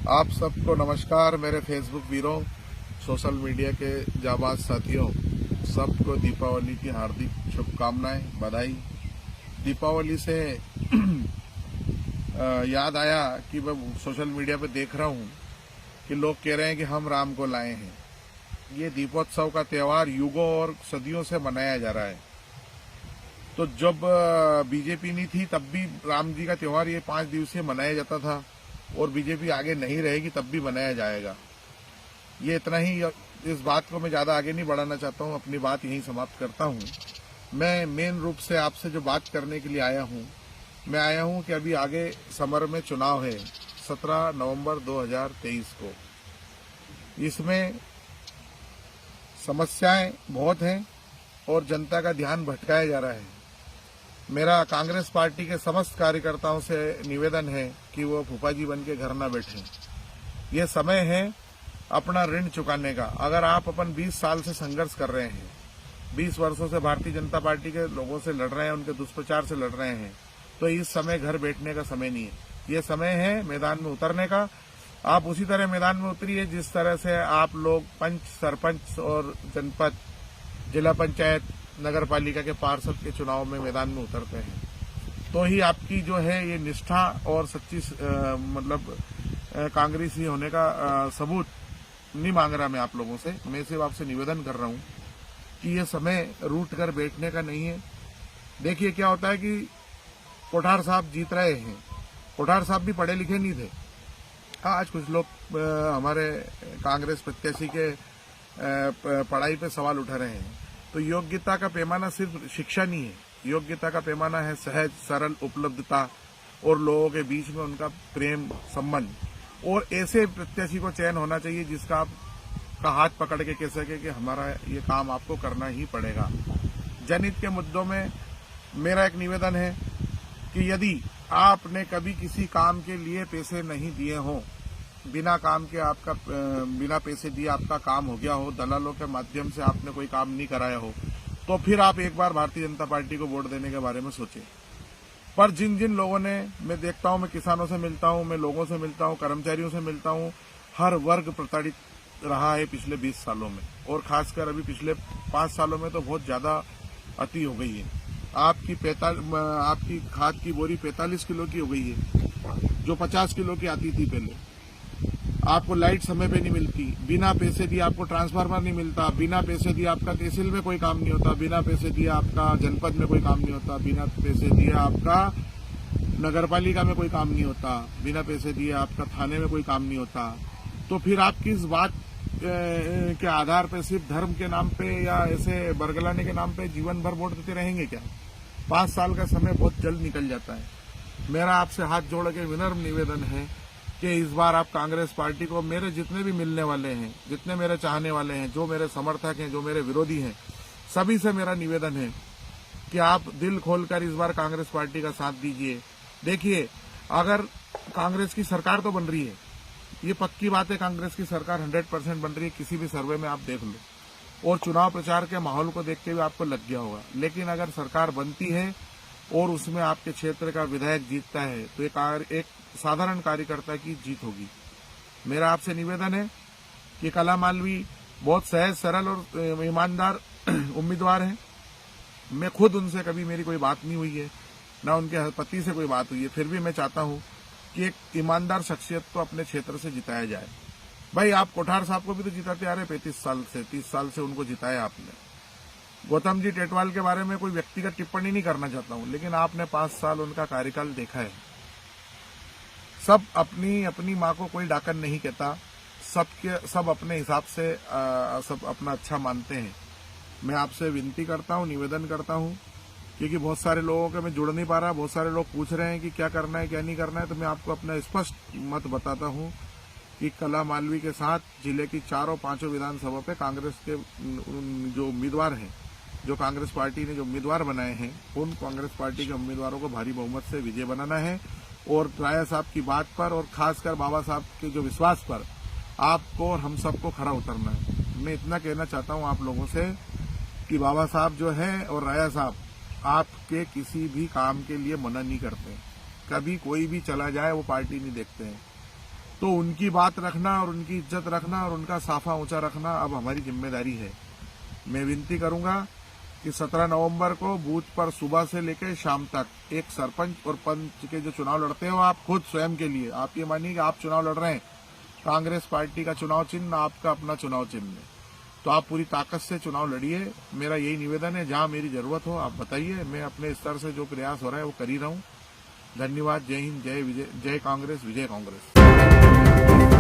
आप सबको नमस्कार। मेरे फेसबुक वीरों, सोशल मीडिया के जाबाज साथियों, सबको दीपावली की हार्दिक शुभकामनाएं, बधाई। दीपावली से याद आया कि मैं सोशल मीडिया पे देख रहा हूँ कि लोग कह रहे हैं कि हम राम को लाए हैं। ये दीपोत्सव का त्यौहार युगों और सदियों से मनाया जा रहा है। तो जब बीजेपी नहीं थी तब भी राम जी का त्यौहार ये 5 दिवसीय मनाया जाता था, और बीजेपी आगे नहीं रहेगी तब भी मनाया जाएगा। ये इतना ही। इस बात को मैं ज्यादा आगे नहीं बढ़ाना चाहता हूँ, अपनी बात यहीं समाप्त करता हूँ। मैं मेन रूप से आपसे जो बात करने के लिए आया हूँ, मैं आया हूँ कि अभी आगे समर में चुनाव है 17 नवंबर 2023 को। इसमें समस्याएं बहुत हैं और जनता का ध्यान भटकाया जा रहा है। मेरा कांग्रेस पार्टी के समस्त कार्यकर्ताओं से निवेदन है कि वो फूफा जी बन के घर न बैठें। ये समय है अपना ऋण चुकाने का। अगर आप अपन 20 साल से संघर्ष कर रहे हैं, 20 वर्षों से भारतीय जनता पार्टी के लोगों से लड़ रहे हैं, उनके दुष्प्रचार से लड़ रहे हैं, तो इस समय घर बैठने का समय नहीं है। ये समय है मैदान में उतरने का। आप उसी तरह मैदान में उतरिए जिस तरह से आप लोग पंच, सरपंच और जनपद, जिला पंचायत, नगर पालिका के पार्षद के चुनाव में मैदान में उतरते हैं। तो ही आपकी जो है ये निष्ठा और सच्ची कांग्रेसी होने का सबूत नहीं मांग रहा मैं आप लोगों से। मैं सिर्फ आपसे निवेदन कर रहा हूं कि ये समय रूठ कर बैठने का नहीं है। देखिए क्या होता है कि कोठार साहब जीत रहे हैं। कोठार साहब भी पढ़े लिखे नहीं थे। आज कुछ लोग हमारे कांग्रेस प्रत्याशी के पढ़ाई पे सवाल उठा रहे हैं। तो योग्यता का पैमाना सिर्फ शिक्षा नहीं है। योग्यता का पैमाना है सहज सरल उपलब्धता और लोगों के बीच में उनका प्रेम संबंध। और ऐसे प्रत्याशी को चयन होना चाहिए जिसका आपका हाथ पकड़ के कह सके कि हमारा ये काम आपको करना ही पड़ेगा। जनहित के मुद्दों में मेरा एक निवेदन है कि यदि आपने कभी किसी काम के लिए पैसे नहीं दिए हों, बिना काम के आपका बिना पैसे दिए आपका काम हो गया हो, दलालों के माध्यम से आपने कोई काम नहीं कराया हो, तो फिर आप एक बार भारतीय जनता पार्टी को वोट देने के बारे में सोचें। पर जिन जिन लोगों ने, मैं देखता हूं, मैं किसानों से मिलता हूं, मैं लोगों से मिलता हूं, कर्मचारियों से मिलता हूं, हर वर्ग प्रताड़ित रहा है पिछले 20 सालों में। और खासकर अभी पिछले 5 सालों में तो बहुत ज्यादा अति हो गई है। आपकी खाद की बोरी 45 किलो की हो गई है, जो 50 किलो की आती थी पहले। आपको लाइट समय पे नहीं मिलती, बिना पैसे दिए आपको ट्रांसफार्मर नहीं मिलता, बिना पैसे दिए आपका तहसील में कोई काम नहीं होता, बिना पैसे दिए आपका जनपद में कोई काम नहीं होता, बिना पैसे दिए आपका नगरपालिका में कोई काम नहीं होता, बिना पैसे दिए आपका थाने में कोई काम नहीं होता। तो फिर आप किस बात के आधार पर सिर्फ धर्म के नाम पे या ऐसे बरगलाने के नाम पे जीवन भर वोट देते रहेंगे क्या? 5 साल का समय बहुत जल्द निकल जाता है। मेरा आपसे हाथ जोड़ के विनम्र निवेदन है कि इस बार आप कांग्रेस पार्टी को, मेरे जितने भी मिलने वाले हैं, जितने मेरे चाहने वाले हैं, जो मेरे समर्थक हैं, जो मेरे विरोधी हैं, सभी से मेरा निवेदन है कि आप दिल खोलकर इस बार कांग्रेस पार्टी का साथ दीजिए। देखिए, अगर कांग्रेस की सरकार तो बन रही है, ये पक्की बात है, कांग्रेस की सरकार 100% बन रही है, किसी भी सर्वे में आप देख लो, और चुनाव प्रचार के माहौल को देख के भी आपको लग गया होगा। लेकिन अगर सरकार बनती है और उसमें आपके क्षेत्र का विधायक जीतता है तो एक साधारण कार्यकर्ता की जीत होगी। मेरा आपसे निवेदन है कि कला मालवी बहुत सहज सरल और ईमानदार उम्मीदवार हैं। मैं खुद उनसे कभी मेरी कोई बात नहीं हुई है, ना उनके पति से कोई बात हुई है, फिर भी मैं चाहता हूं कि एक ईमानदार शख्सियत को अपने क्षेत्र से जिताया जाए। भाई, आप कोठार साहब को भी तो जिताते आ रहे 35 साल से, 30 साल से उनको जिताया आपने। गौतम जी टेटवाल के बारे में कोई व्यक्तिगत टिप्पणी नहीं करना चाहता हूं, लेकिन आपने 5 साल उनका कार्यकाल देखा है। सब अपनी माँ को कोई डाकन नहीं कहता, सब अपने हिसाब से सब अपना अच्छा मानते हैं। मैं आपसे विनती करता हूं, निवेदन करता हूं, क्योंकि बहुत सारे लोगों के मैं जुड़ नहीं पा रहा, बहुत सारे लोग पूछ रहे हैं कि क्या करना है क्या नहीं करना है, तो मैं आपको अपना स्पष्ट मत बताता हूं कि कला मालवी के साथ जिले की 4-5 विधानसभा पे कांग्रेस के जो उम्मीदवार हैं, जो कांग्रेस पार्टी ने जो उम्मीदवार बनाए हैं, उन कांग्रेस पार्टी के उम्मीदवारों को भारी बहुमत से विजय बनाना है। और राया साहब की बात पर और खासकर बाबा साहब के जो विश्वास पर आपको और हम सबको खरा उतरना है। मैं इतना कहना चाहता हूं आप लोगों से कि बाबा साहब जो है और राया साहब आपके किसी भी काम के लिए मना नहीं करते। कभी कोई भी चला जाए वो पार्टी नहीं देखते हैं। तो उनकी बात रखना और उनकी इज्जत रखना और उनका साफा ऊंचा रखना अब हमारी जिम्मेदारी है। मैं विनती करूंगा कि 17 नवंबर को बूथ पर सुबह से लेकर शाम तक एक सरपंच और पंच के जो चुनाव लड़ते हो आप खुद स्वयं के लिए, आप ये मानिए कि आप चुनाव लड़ रहे हैं, कांग्रेस पार्टी का चुनाव चिन्ह आपका अपना चुनाव चिन्ह है, तो आप पूरी ताकत से चुनाव लड़िए। मेरा यही निवेदन है, जहां मेरी जरूरत हो आप बताइए, मैं अपने स्तर से जो प्रयास हो रहा है वो कर ही रहा हूं। धन्यवाद। जय हिंद, जय विजय, जय कांग्रेस, विजय कांग्रेस।